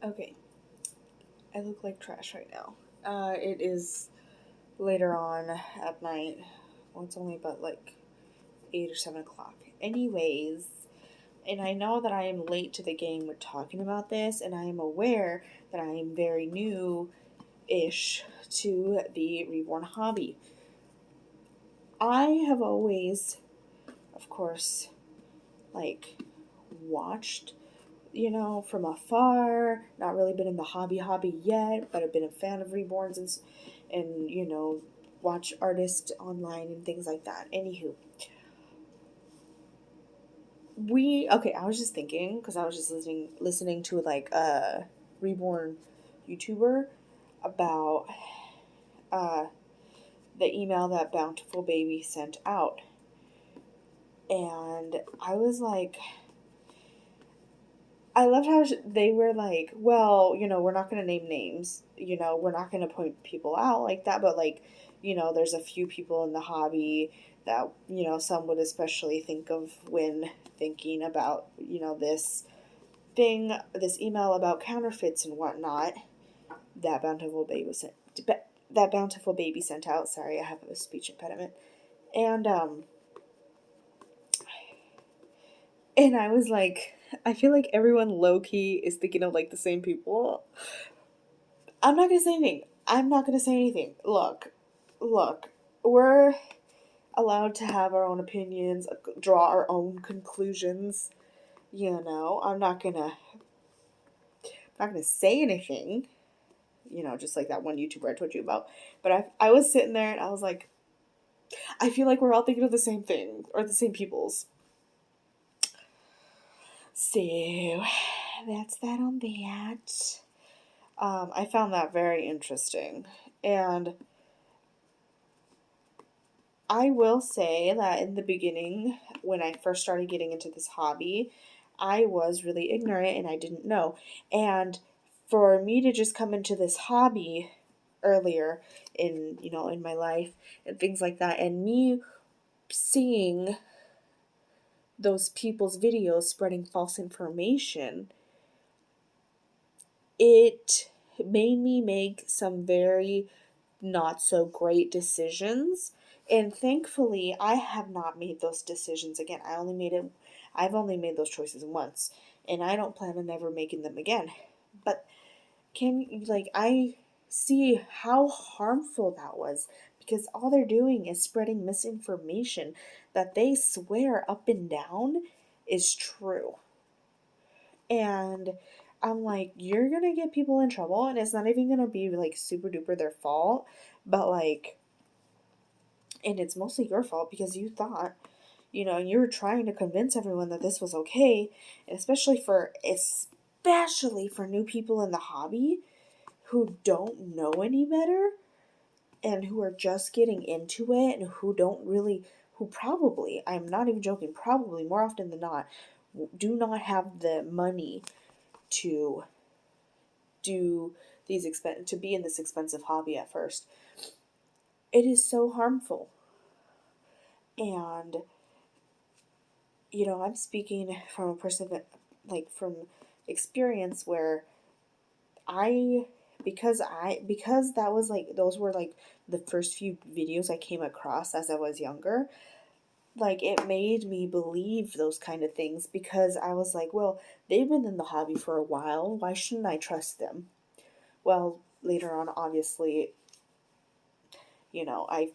Okay, I look like trash right now. It is later on at night. Well, it's only about like 8 or 7 o'clock. Anyways, and I know that I am late to the game with talking about this, and I am aware that I am very new ish to the reborn hobby. I have always, of course, like watched, from afar, not really been in the hobby yet, but I've been a fan of reborns and watch artists online and things like that. Anywho, I was just thinking because I was just listening to like a reborn YouTuber about uh the email that Bountiful Baby sent out. And I was like, I loved how they were like, well, we're not going to name names. We're not going to point people out like that. But, like, there's a few people in the hobby that, some would especially think of when thinking about, this email about counterfeits and whatnot that Bountiful Baby sent out. Sorry, I have a speech impediment. And, And I was like, I feel like everyone low key is thinking of like the same people. I'm not gonna say anything. I'm not gonna say anything. Look, we're allowed to have our own opinions, draw our own conclusions. I'm not gonna say anything. Just like that one YouTuber I told you about. But I was sitting there and I was like, I feel like we're all thinking of the same thing or the same peoples. So that's that on that. I found that very interesting. And I will say that in the beginning, when I first started getting into this hobby, I was really ignorant and I didn't know. And for me to just come into this hobby earlier in my life and things like that, and me seeing those people's videos spreading false information, it made me make some very not so great decisions. And thankfully, I have not made those decisions again. I've only made those choices once, and I don't plan on ever making them again. But I see how harmful that was because all they're doing is spreading misinformation that they swear up and down is true. And I'm like, you're gonna get people in trouble, and it's not even gonna be like super duper their fault, but like, and it's mostly your fault because you thought, you were trying to convince everyone that this was okay, and especially for new people in the hobby who don't know any better and who are just getting into it and who probably, I'm not even joking, probably more often than not, do not have the money to do to be in this expensive hobby at first. It is so harmful. And I'm speaking from a person that, like, from experience where I because that was like those were like the first few videos I came across as I was younger. Like, it made me believe those kind of things because I was like, well, they've been in the hobby for a while, why shouldn't I trust them? Well, later on, obviously, you know, I,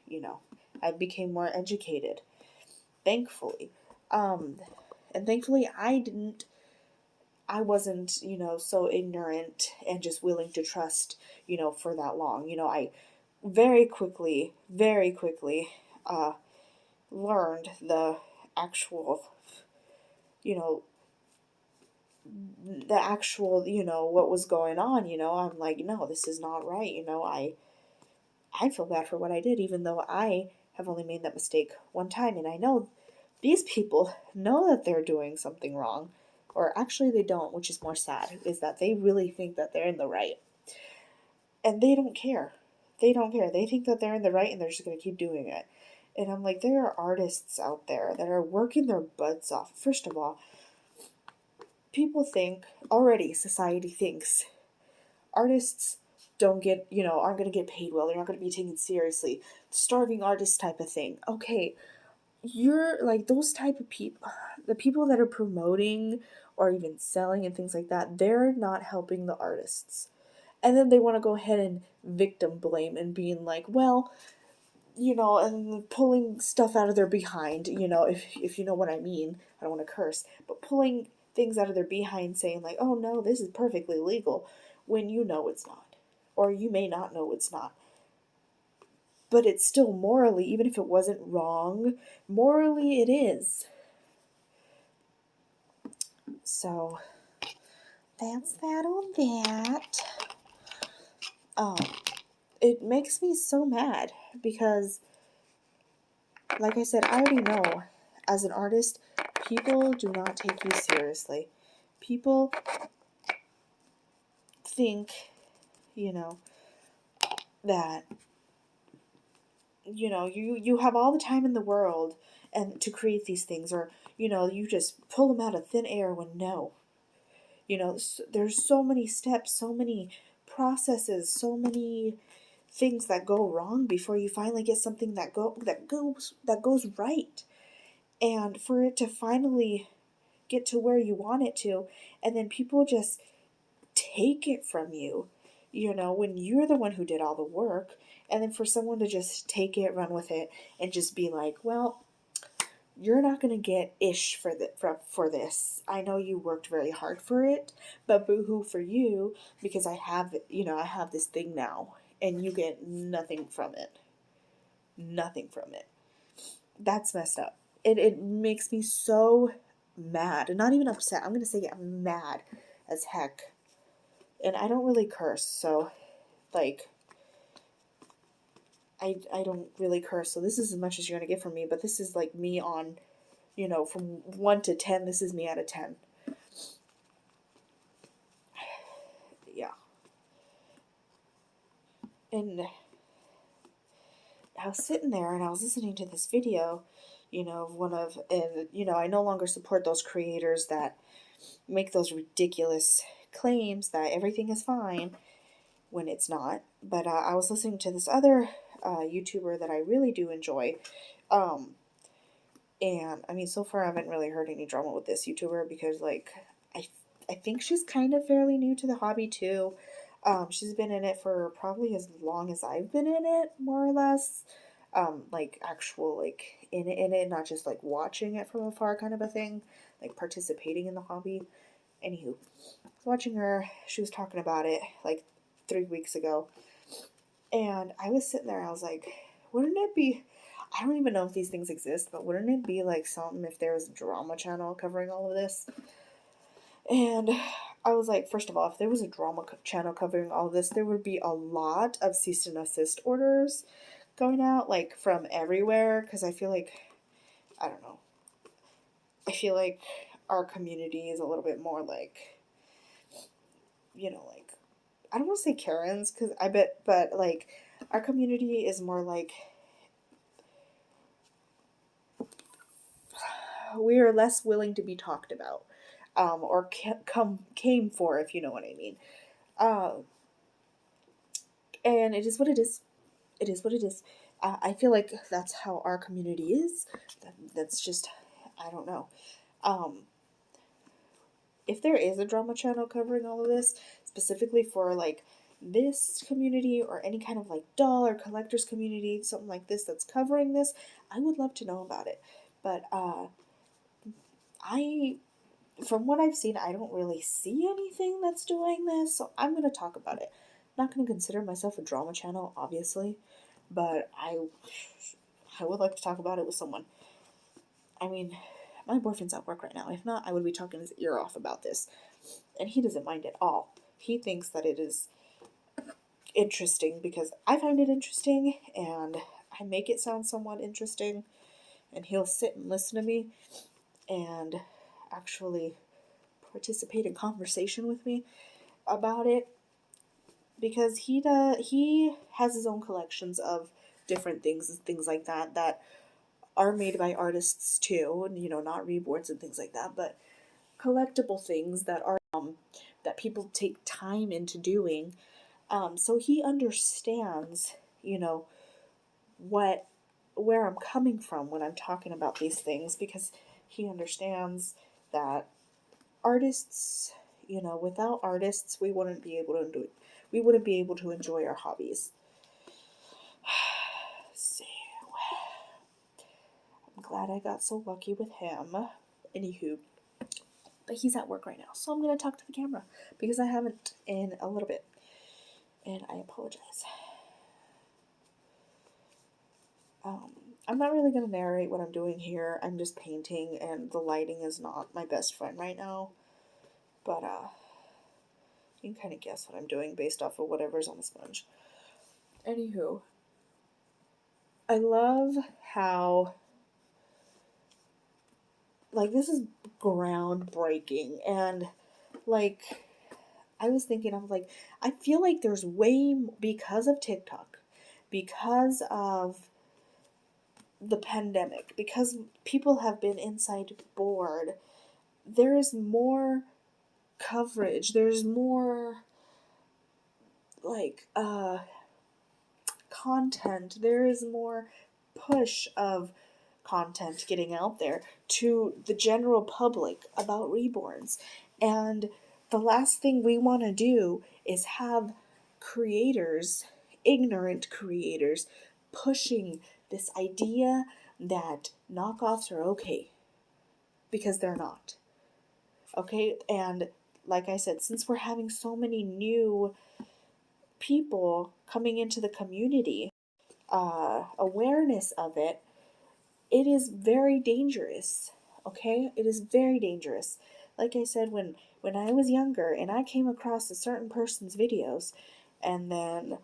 you know, I became more educated, thankfully. Um, and thankfully I wasn't, so ignorant and just willing to trust, for that long. I very quickly, uh, learned actual, you know, what was going on. I'm like, no, this is not right. I feel bad for what I did, even though I have only made that mistake one time. And I know these people know that they're doing something wrong. Or actually, they don't, which is more sad, is that they really think that they're in the right. And they don't care. They don't care. They think that they're in the right and they're just going to keep doing it. And I'm like, there are artists out there that are working their butts off. First of all, people think already, society thinks artists don't get, aren't going to get paid well, they're not going to be taken seriously, starving artist type of thing. Okay, you're like those type of people, the people that are promoting or even selling and things like that, they're not helping the artists. And then they want to go ahead and victim blame and being like, well, and pulling stuff out of their behind, if you know what I mean. I don't want to curse, but pulling things out of their behind saying like, oh no, this is perfectly legal, when you know it's not. Or you may not know it's not. But it's still morally, even if it wasn't wrong, morally it is. So that's that on that. Um, it makes me so mad because, like I said, I already know as an artist, people do not take you seriously. People think, you know, that, you have all the time in the world and to create these things, or, you just pull them out of thin air, when no. There's so many steps, so many processes, so many things that go wrong before you finally get something that goes right. And for it to finally get to where you want it to, and then people just take it from you, when you're the one who did all the work, and then for someone to just take it, run with it, and just be like, well, you're not going to get ish for this. I know you worked very hard for it, but boo-hoo for you, because I have this thing now, and you get nothing from it. Nothing from it. That's messed up. It makes me so mad. And not even upset. I'm going to say I'm mad as heck. And I don't really curse, so, like, I don't really curse, so this is as much as you're going to get from me, but this is, like, me on, from 1 to 10, this is me out of 10. Yeah. And I was sitting there, and I was listening to this video, of one of, and, I no longer support those creators that make those ridiculous claims that everything is fine when it's not. But I was listening to this other YouTuber that I really do enjoy. And I mean, so far I haven't really heard any drama with this YouTuber because, like, I think she's kind of fairly new to the hobby too. She's been in it for probably as long as I've been in it, more or less. Like actual, like, in it, not just like watching it from afar kind of a thing, like participating in the hobby. Anywho, watching her, she was talking about it like 3 weeks ago, and I was sitting there, I was like, wouldn't it be, I don't even know if these things exist, but wouldn't it be like something if there was a drama channel covering all of this? And I was like, first of all, if there was a drama channel covering all of this, there would be a lot of cease and desist orders going out, like, from everywhere, because I feel like, I don't know, I feel like our community is a little bit more like, like, I don't want to say Karens, because I bet, but, like, our community is more like, we are less willing to be talked about, or came for, if you know what I mean. And it is what it is. It is what it is. I feel like that's how our community is. That's just, I don't know. If there is a drama channel covering all of this, specifically for, like, this community or any kind of, like, doll or collectors community, something like this that's covering this, I would love to know about it. But from what I've seen, I don't really see anything that's doing this, so I'm going to talk about it. I'm not going to consider myself a drama channel, obviously, but I would like to talk about it with someone. I mean, my boyfriend's at work right now. If not, I would be talking his ear off about this. And he doesn't mind at all. He thinks that it is interesting because I find it interesting and I make it sound somewhat interesting. And he'll sit and listen to me and actually participate in conversation with me about it, because he has his own collections of different things and things like that are made by artists too, and not reborns and things like that, but collectible things that are that people take time into doing. So he understands, you know, what where I'm coming from when I'm talking about these things, because he understands that artists, you know, without artists, we wouldn't be able to enjoy our hobbies. So, I'm glad I got so lucky with him. Anywho, but he's at work right now, so I'm gonna talk to the camera because I haven't in a little bit, and I apologize. Um, I'm not really gonna narrate what I'm doing here. I'm just painting, and the lighting is not my best friend right now. But you can kind of guess what I'm doing based off of whatever's on the sponge. Anywho, I love how, like, this is groundbreaking, and like I was thinking, I was like, I feel like there's because of TikTok, because of the pandemic, because people have been inside bored, there is more coverage, there's more like content, there is more push of content getting out there to the general public about reborns. And the last thing we want to do is have creators, ignorant creators, pushing this idea that knockoffs are okay, because they're not. Okay? And like I said, since we're having so many new people coming into the community, awareness of it, it is very dangerous. Okay? It is very dangerous. Like I said, when I was younger and I came across a certain person's videos, and then,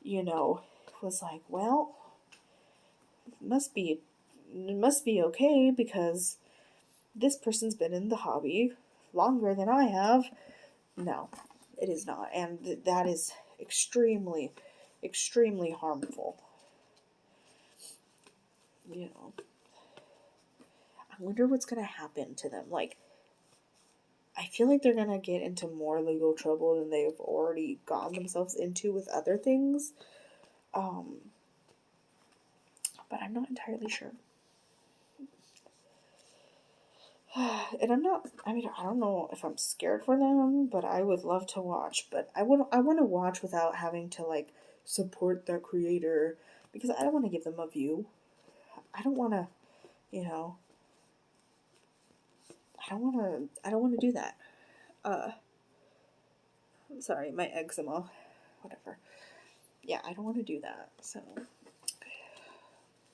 you know, was like, well, must be it must be okay because this person's been in the hobby longer than I have. No, it is not. And that is extremely, extremely harmful. You know, I wonder what's going to happen to them. Like, I feel like they're going to get into more legal trouble than they've already gotten themselves into with other things. But I'm not entirely sure. And I mean, I don't know if I'm scared for them, but I would love to watch. But I want to watch without having to, like, support their creator, because I don't want to give them a view. I don't want to, you know, I don't want to do that. Sorry, my eczema, whatever. Yeah, I don't want to do that. So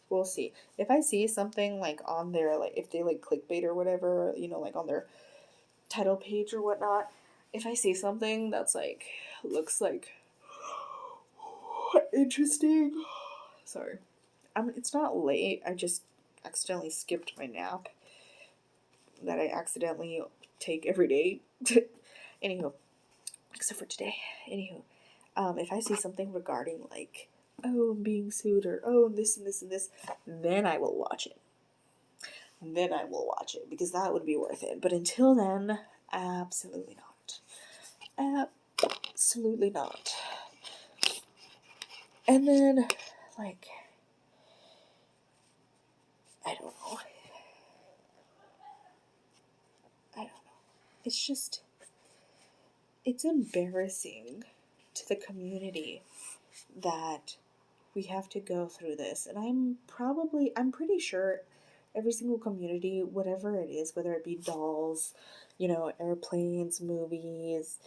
we'll see. If I see something like on their, like, if they like clickbait or whatever, you know, like on their title page or whatnot, if I see something that's like looks like interesting, sorry, it's not late. I just accidentally skipped my nap that I accidentally take every day. Anywho, except for today. Anywho, if I see something regarding like, oh, I'm being sued, or oh, this and this and this, then I will watch it. Then I will watch it, because that would be worth it. But until then, absolutely not. Absolutely not. And then, like, I don't know. I don't know. It's just, it's embarrassing to the community that we have to go through this. And I'm pretty sure every single community, whatever it is, whether it be dolls, you know, airplanes, movies,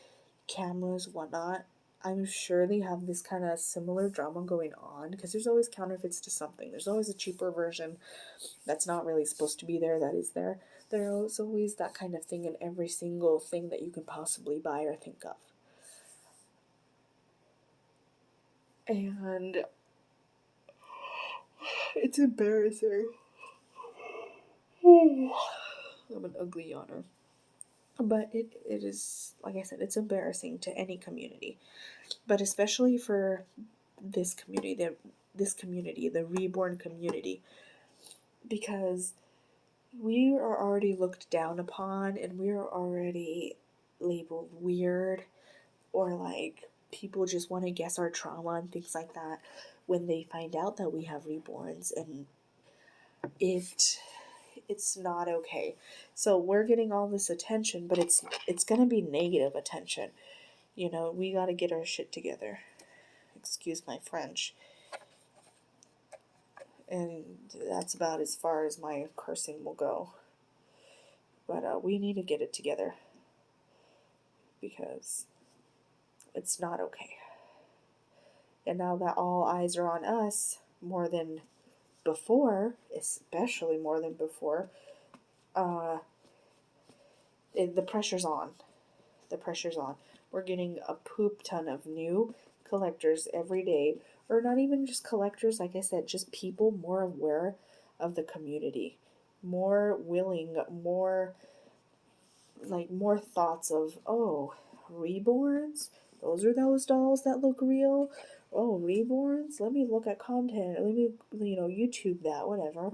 cameras, whatnot, I'm sure they have this kind of similar drama going on, because there's always counterfeits to something. There's always a cheaper version that's not really supposed to be there that is there. There's always that kind of thing in every single thing that you can possibly buy or think of. And it's embarrassing. I'm an ugly yawner. But it is, like I said, it's embarrassing to any community. But especially for this community, the reborn community. Because we are already looked down upon, and we are already labeled weird, or like people just want to guess our trauma and things like that when they find out that we have reborns, and it it's not okay. So we're getting all this attention, but it's going to be negative attention. You know, we got to get our shit together. Excuse my French. And that's about as far as my cursing will go. But we need to get it together because it's not okay. And now that all eyes are on us more than before, especially more than before, uh, the pressure's on. The pressure's on. We're getting a poop ton of new collectors every day, or not even just collectors, like I said, just people more aware of the community, more willing, more thoughts of, oh, reborns? Those are those dolls that look real? Oh, reborns? Let me look at content. Let me, YouTube that, whatever.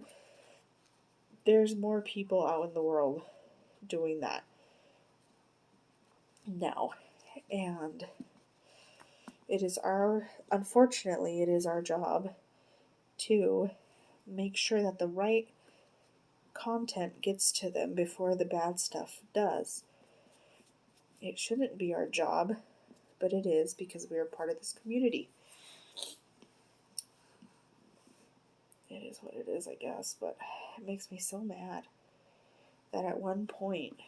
There's more people out in the world doing that now. And unfortunately, it is our job to make sure that the right content gets to them before the bad stuff does. It shouldn't be our job, but it is because we are part of this community. It is what it is, I guess, but it makes me so mad that at one point,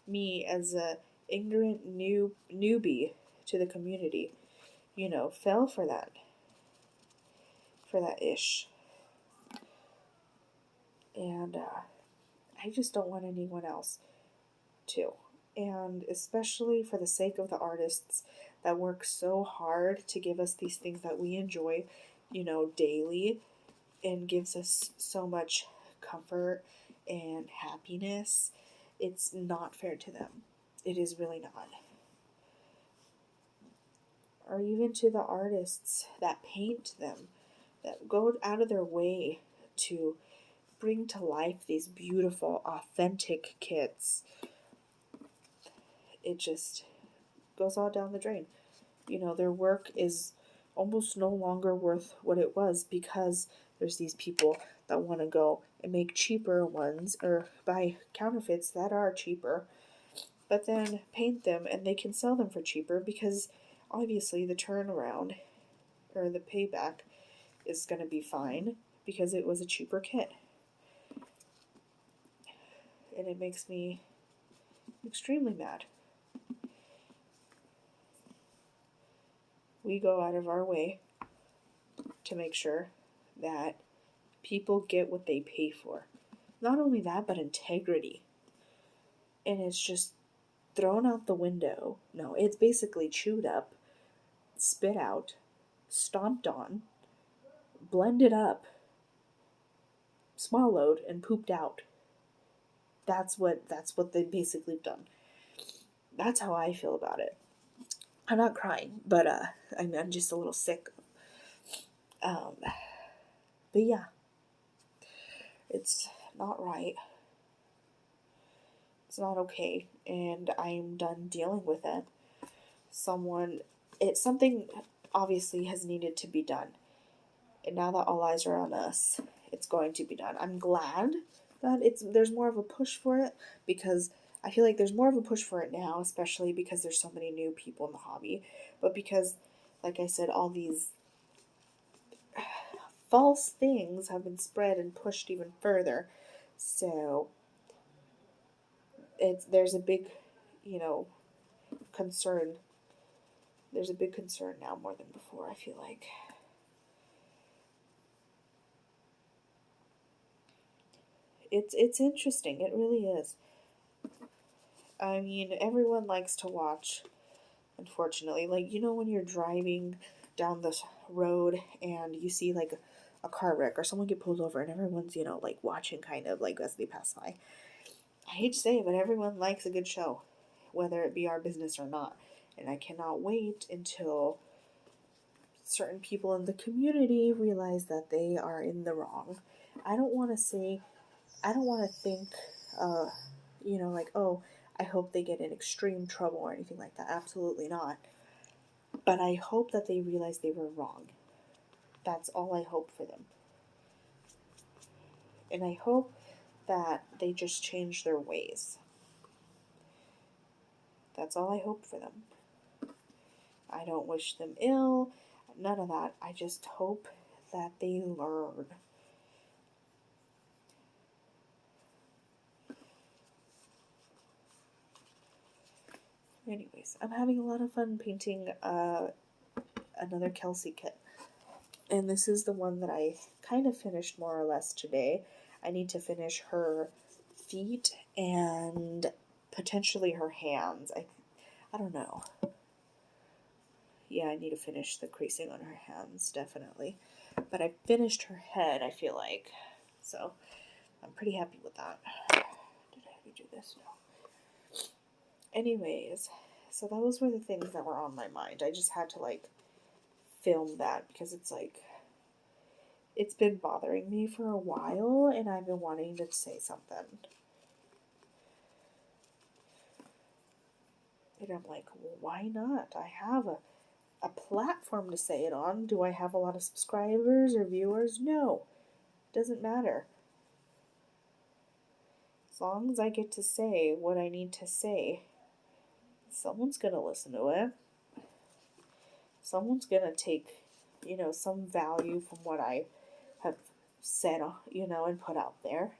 me as a ignorant newbie to the community, fell for that ish. And I just don't want anyone else to. And especially for the sake of the artists that work so hard to give us these things that we enjoy, daily, and gives us so much comfort and happiness, it's not fair to them. It is really not. Or even to the artists that paint them, that go out of their way to bring to life these beautiful, authentic kits. It just goes all down the drain. Their work is almost no longer worth what it was because there's these people that want to go and make cheaper ones or buy counterfeits that are cheaper, but then paint them and they can sell them for cheaper because obviously the turnaround or the payback is going to be fine because it was a cheaper kit. And it makes me extremely mad. We go out of our way to make sure that people get what they pay for. Not only that, but integrity. And it's just thrown out the window. No, it's basically chewed up, spit out, stomped on, blended up, swallowed, and pooped out. That's what they basically done. That's how I feel about it. I'm not crying, but I'm just a little sick. But yeah, it's not right. It's not okay, and I'm done dealing with it. Something obviously has needed to be done. And now that all eyes are on us, it's going to be done. I'm glad that there's more of a push for it because I feel like there's more of a push for it now, especially because there's so many new people in the hobby. But because, like I said, all these false things have been spread and pushed even further. So there's a big, concern. There's a big concern now more than before, I feel like. It's interesting. It really is. I mean, everyone likes to watch, unfortunately. Like, when you're driving down this road and you see, like, a car wreck or someone get pulled over and everyone's, like, watching kind of, like, as they pass by. I hate to say it, but everyone likes a good show, whether it be our business or not. And I cannot wait until certain people in the community realize that they are in the wrong. I don't want to say I don't want to think, uh, like, oh, I hope they get in extreme trouble or anything like that. Absolutely not. But I hope that they realize they were wrong. That's all I hope for them. And I hope that they just change their ways. That's all I hope for them. I don't wish them ill, none of that. I just hope that they learn. Anyways, I'm having a lot of fun painting another Kelsey kit. And this is the one that I kind of finished more or less today. I need to finish her feet and potentially her hands. I don't know. Yeah, I need to finish the creasing on her hands, definitely. But I finished her head, I feel like. So I'm pretty happy with that. Did I have to do this? No. Anyways, so those were the things that were on my mind. I just had to like film that because it's been bothering me for a while and I've been wanting to say something. And I'm like, well, why not? I have a platform to say it on. Do I have a lot of subscribers or viewers? No. Doesn't matter. As long as I get to say what I need to say, someone's going to listen to it. Someone's going to take, some value from what I have said, and put out there.